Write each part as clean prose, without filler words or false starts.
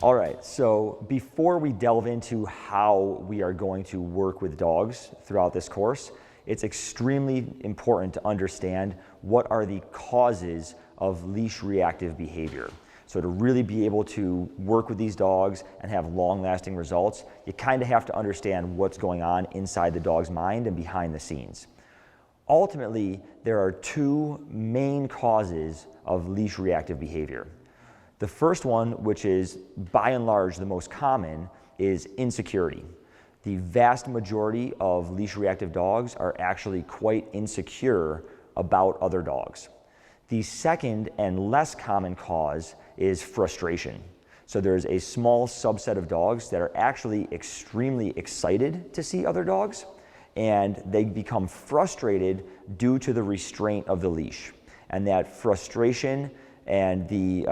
All right, so before we delve into how we are going to work with dogs throughout this course, it's extremely important to understand what are the causes of leash reactive behavior. So to really be able to work with these dogs and have long-lasting results, you kind of have to understand what's going on inside the dog's mind and behind the scenes. Ultimately, there are two main causes of leash reactive behavior. The first one, which is by and large the most common, is insecurity. The vast majority of leash reactive dogs are actually quite insecure about other dogs. The second and less common cause is frustration. So there's a small subset of dogs that are actually extremely excited to see other dogs, and they become frustrated due to the restraint of the leash. And that frustration and the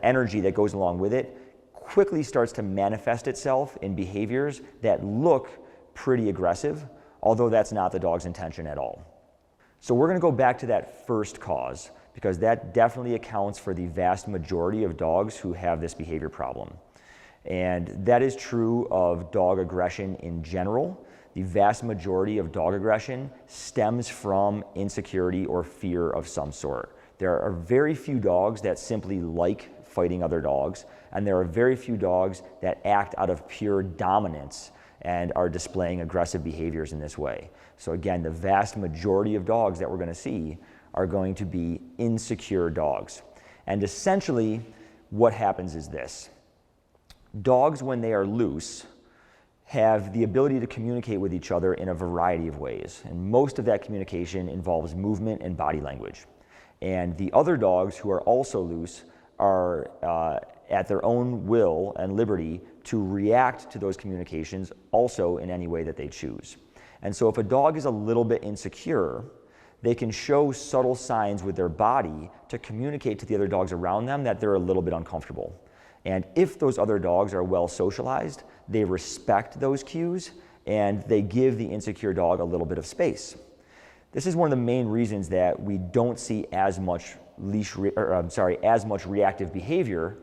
energy that goes along with it quickly starts to manifest itself in behaviors that look pretty aggressive, although that's not the dog's intention at all. So we're going to go back to that first cause, because that definitely accounts for the vast majority of dogs who have this behavior problem. And that is true of dog aggression in general. The vast majority of dog aggression stems from insecurity or fear of some sort. There are very few dogs that simply like fighting other dogs, and there are very few dogs that act out of pure dominance and are displaying aggressive behaviors in this way. So again, the vast majority of dogs that we're going to see are going to be insecure dogs. And essentially, what happens is this. Dogs, when they are loose, have the ability to communicate with each other in a variety of ways. And most of that communication involves movement and body language. And the other dogs who are also loose are at their own will and liberty to react to those communications also in any way that they choose. And so if a dog is a little bit insecure, they can show subtle signs with their body to communicate to the other dogs around them that they're a little bit uncomfortable. And if those other dogs are well socialized, they respect those cues and they give the insecure dog a little bit of space. This is one of the main reasons that we don't see as much reactive behavior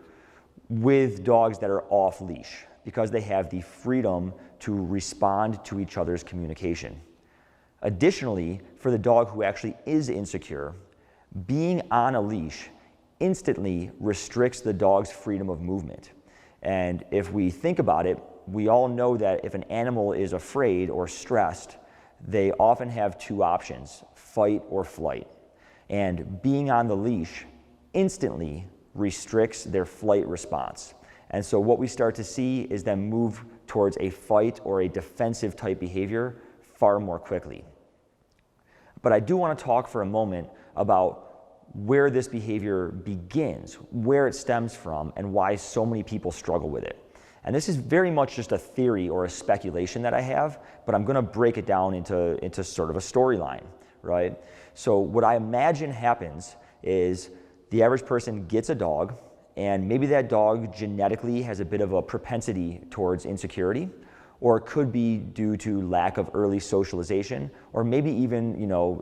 with dogs that are off leash, because they have the freedom to respond to each other's communication. Additionally, for the dog who actually is insecure, being on a leash instantly restricts the dog's freedom of movement. And if we think about it, we all know that if an animal is afraid or stressed, they often have two options, fight or flight. And being on the leash instantly restricts their flight response. And so what we start to see is them move towards a fight or a defensive type behavior far more quickly. But I do want to talk for a moment about where this behavior begins, where it stems from, and why so many people struggle with it. And this is very much just a theory or a speculation that I have, but I'm going to break it down into sort of a storyline, right? So what I imagine happens is the average person gets a dog, and maybe that dog genetically has a bit of a propensity towards insecurity, or it could be due to lack of early socialization, or maybe even,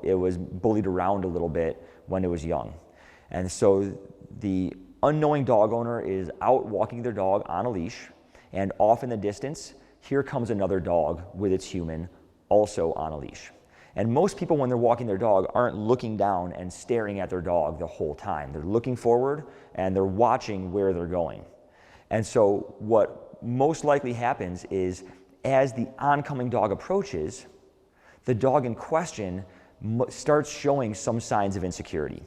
it was bullied around a little bit when it was young. And so the unknowing dog owner is out walking their dog on a leash, and off in the distance, here comes another dog with its human, also on a leash. And most people, when they're walking their dog, aren't looking down and staring at their dog the whole time. They're looking forward and they're watching where they're going. And so what most likely happens is, as the oncoming dog approaches, the dog in question starts showing some signs of insecurity.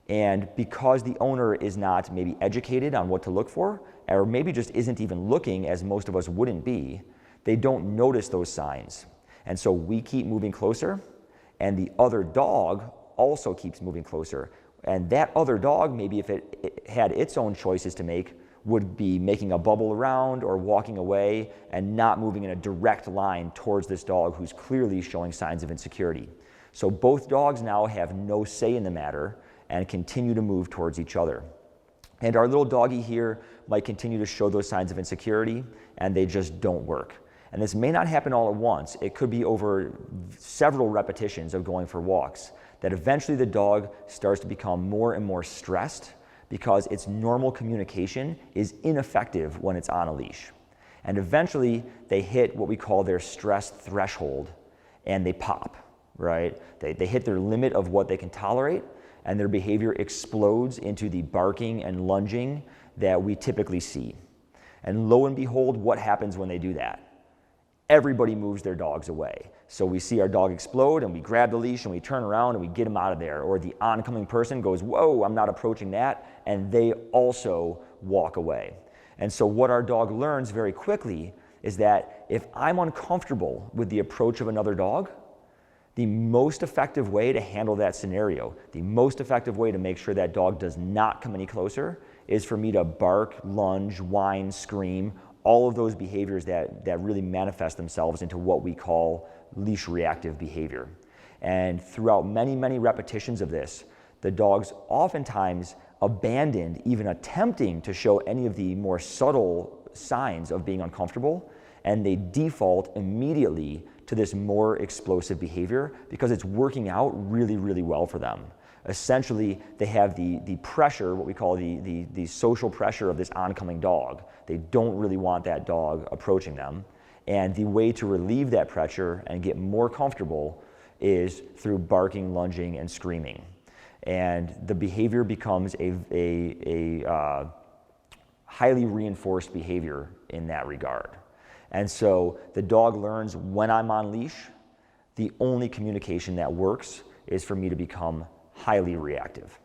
And because the owner is not maybe educated on what to look for, or maybe just isn't even looking, as most of us wouldn't be, they don't notice those signs. And so we keep moving closer, and the other dog also keeps moving closer. And that other dog, maybe if it had its own choices to make, would be making a bubble around or walking away and not moving in a direct line towards this dog who's clearly showing signs of insecurity. So both dogs now have no say in the matter and continue to move towards each other. And our little doggy here might continue to show those signs of insecurity, and they just don't work. And this may not happen all at once. It could be over several repetitions of going for walks, that eventually the dog starts to become more and more stressed because its normal communication is ineffective when it's on a leash. And eventually they hit what we call their stress threshold and they pop, right? They hit their limit of what they can tolerate and their behavior explodes into the barking and lunging that we typically see. And lo and behold, what happens when they do that? Everybody moves their dogs away. So we see our dog explode and we grab the leash and we turn around and we get him out of there. Or the oncoming person goes, whoa, I'm not approaching that. And they also walk away. And so what our dog learns very quickly is that if I'm uncomfortable with the approach of another dog, the most effective way to handle that scenario, the most effective way to make sure that dog does not come any closer is for me to bark, lunge, whine, scream, all of those behaviors that really manifest themselves into what we call leash reactive behavior. And throughout many, many repetitions of this, the dogs oftentimes abandoned even attempting to show any of the more subtle signs of being uncomfortable, and they default immediately to this more explosive behavior because it's working out really, really well for them. Essentially, they have the pressure, what we call the social pressure of this oncoming dog. They don't really want that dog approaching them. And the way to relieve that pressure and get more comfortable is through barking, lunging, and screaming. And the behavior becomes a highly reinforced behavior in that regard. And so the dog learns when I'm on leash, the only communication that works is for me to become highly reactive.